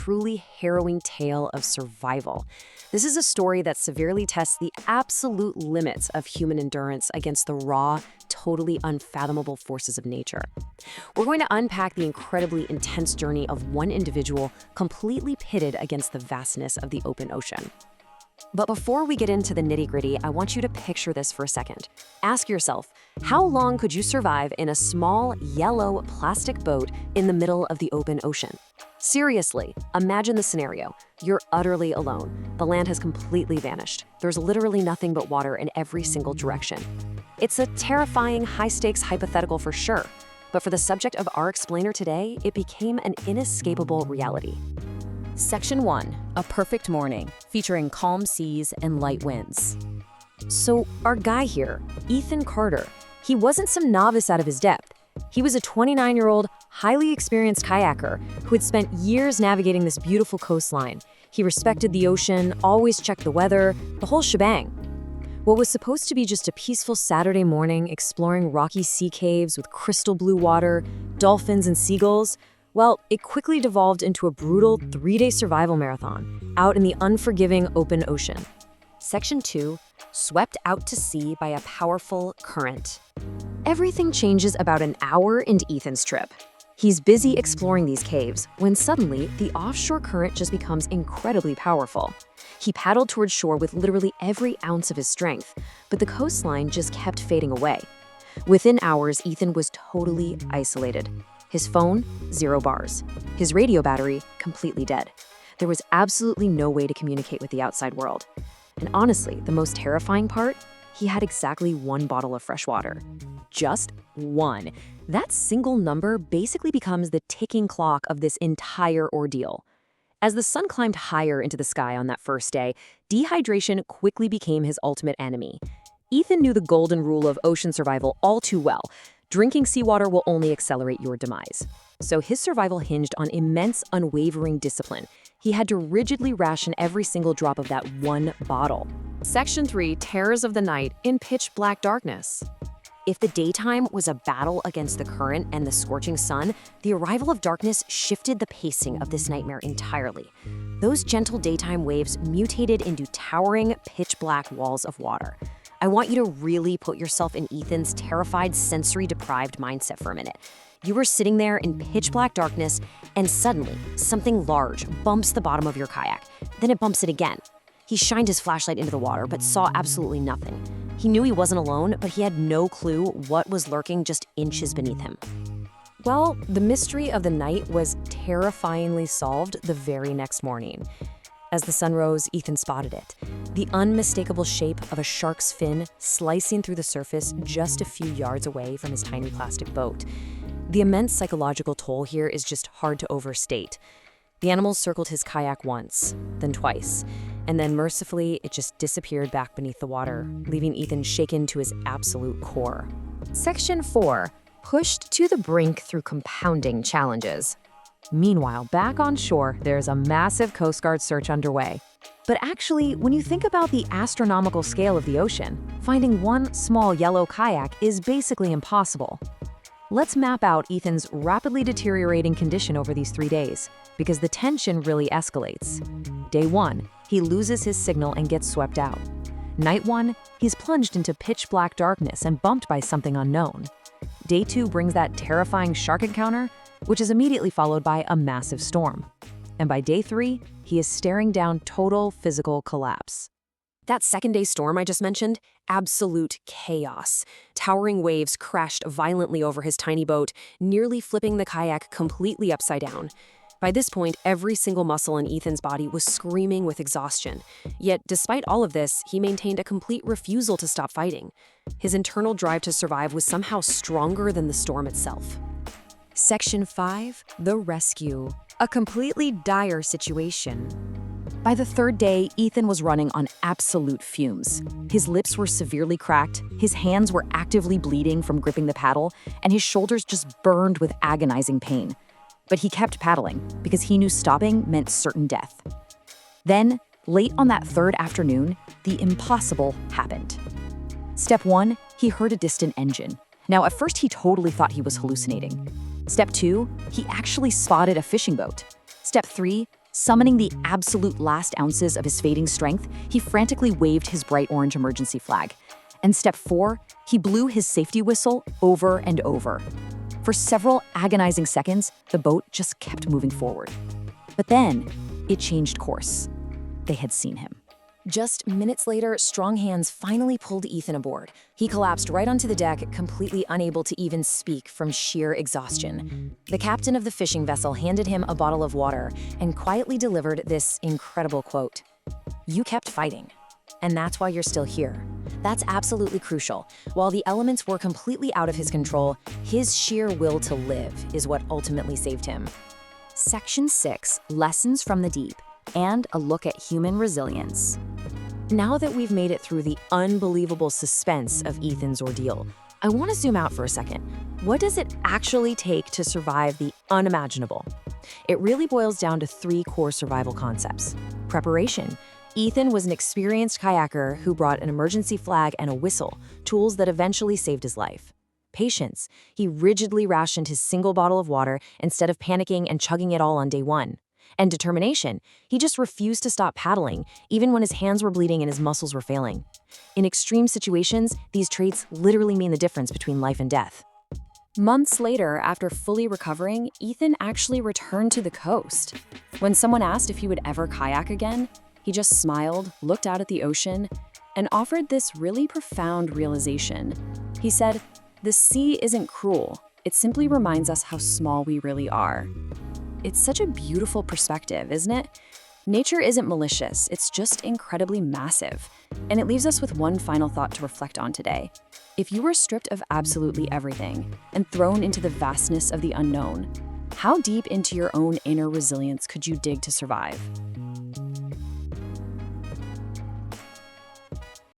truly harrowing tale of survival. This is a story that severely tests the absolute limits of human endurance against the raw, totally unfathomable forces of nature. We're going to unpack the incredibly intense journey of one individual completely pitted against the vastness of the open ocean. But before we get into the nitty-gritty, I want you to picture this for a second. Ask yourself, how long could you survive in a small, yellow plastic boat in the middle of the open ocean? Seriously, imagine the scenario. You're utterly alone. The land has completely vanished. There's literally nothing but water in every single direction. It's a terrifying, high-stakes hypothetical for sure, but for the subject of our explainer today, it became an inescapable reality. Section 1, A Perfect Morning, featuring calm seas and light winds. So our guy here, Ethan Carter, he wasn't some novice out of his depth. He was a 29-year-old, highly experienced kayaker who had spent years navigating this beautiful coastline. He respected the ocean, always checked the weather, the whole shebang. What was supposed to be just a peaceful Saturday morning exploring rocky sea caves with crystal blue water, dolphins and seagulls, well, it quickly devolved into a brutal 3-day survival marathon out in the unforgiving open ocean. Section 2, Swept out to sea by a powerful current. Everything changes about an hour into Ethan's trip. He's busy exploring these caves when suddenly the offshore current just becomes incredibly powerful. He paddled towards shore with literally every ounce of his strength, but the coastline just kept fading away. Within hours, Ethan was totally isolated. His phone, 0 bars. His radio battery, completely dead. There was absolutely no way to communicate with the outside world. And honestly, the most terrifying part, he had exactly 1 bottle of fresh water. Just 1. That single number basically becomes the ticking clock of this entire ordeal. As the sun climbed higher into the sky on that first day, dehydration quickly became his ultimate enemy. Ethan knew the golden rule of ocean survival all too well. Drinking seawater will only accelerate your demise. So his survival hinged on immense, unwavering discipline. He had to rigidly ration every single drop of that 1 bottle. Section 3, Terrors of the Night in Pitch Black Darkness. If the daytime was a battle against the current and the scorching sun, the arrival of darkness shifted the pacing of this nightmare entirely. Those gentle daytime waves mutated into towering, pitch-black walls of water. I want you to really put yourself in Ethan's terrified, sensory-deprived mindset for a minute. You were sitting there in pitch-black darkness, and suddenly, something large bumps the bottom of your kayak. Then it bumps it again. He shined his flashlight into the water, but saw absolutely nothing. He knew he wasn't alone, but he had no clue what was lurking just inches beneath him. Well, the mystery of the night was terrifyingly solved the very next morning. As the sun rose, Ethan spotted it. The unmistakable shape of a shark's fin slicing through the surface just a few yards away from his tiny plastic boat. The immense psychological toll here is just hard to overstate. The animal circled his kayak once, then twice, and then mercifully it just disappeared back beneath the water, leaving Ethan shaken to his absolute core. Section 4, Pushed to the brink through compounding challenges. Meanwhile, back on shore, there's a massive Coast Guard search underway. But actually, when you think about the astronomical scale of the ocean, finding 1 small yellow kayak is basically impossible. Let's map out Ethan's rapidly deteriorating condition over these 3 days, because the tension really escalates. Day 1, he loses his signal and gets swept out. Night 1, he's plunged into pitch-black darkness and bumped by something unknown. Day 2 brings that terrifying shark encounter, which is immediately followed by a massive storm. And by day 3, he is staring down total physical collapse. That second-day storm I just mentioned, absolute chaos. Towering waves crashed violently over his tiny boat, nearly flipping the kayak completely upside down. By this point, every single muscle in Ethan's body was screaming with exhaustion. Yet, despite all of this, he maintained a complete refusal to stop fighting. His internal drive to survive was somehow stronger than the storm itself. Section 5, The Rescue. A completely dire situation. By the 3rd day, Ethan was running on absolute fumes. His lips were severely cracked, his hands were actively bleeding from gripping the paddle, and his shoulders just burned with agonizing pain. But he kept paddling because he knew stopping meant certain death. Then, late on that 3rd afternoon, the impossible happened. Step 1, he heard a distant engine. Now, at first, he totally thought he was hallucinating. Step 2, he actually spotted a fishing boat. Step 3, Summoning the absolute last ounces of his fading strength, he frantically waved his bright orange emergency flag. And step 4, he blew his safety whistle over and over. For several agonizing seconds, the boat just kept moving forward. But then, it changed course. They had seen him. Just minutes later, strong hands finally pulled Ethan aboard. He collapsed right onto the deck, completely unable to even speak from sheer exhaustion. The captain of the fishing vessel handed him a bottle of water and quietly delivered this incredible quote: "You kept fighting, and that's why you're still here." That's absolutely crucial. While the elements were completely out of his control, his sheer will to live is what ultimately saved him. Section 6, Lessons from the Deep, and a look at human resilience. Now that we've made it through the unbelievable suspense of Ethan's ordeal, I want to zoom out for a second. What does it actually take to survive the unimaginable? It really boils down to 3 core survival concepts. Preparation. Ethan was an experienced kayaker who brought an emergency flag and a whistle, tools that eventually saved his life. Patience. He rigidly rationed his single bottle of water instead of panicking and chugging it all on day 1. And determination. He just refused to stop paddling, even when his hands were bleeding and his muscles were failing. In extreme situations, these traits literally mean the difference between life and death. Months later, after fully recovering, Ethan actually returned to the coast. When someone asked if he would ever kayak again, he just smiled, looked out at the ocean, and offered this really profound realization. He said, "The sea isn't cruel. It simply reminds us how small we really are." It's such a beautiful perspective, isn't it? Nature isn't malicious, it's just incredibly massive. And it leaves us with one final thought to reflect on today. If you were stripped of absolutely everything and thrown into the vastness of the unknown, how deep into your own inner resilience could you dig to survive?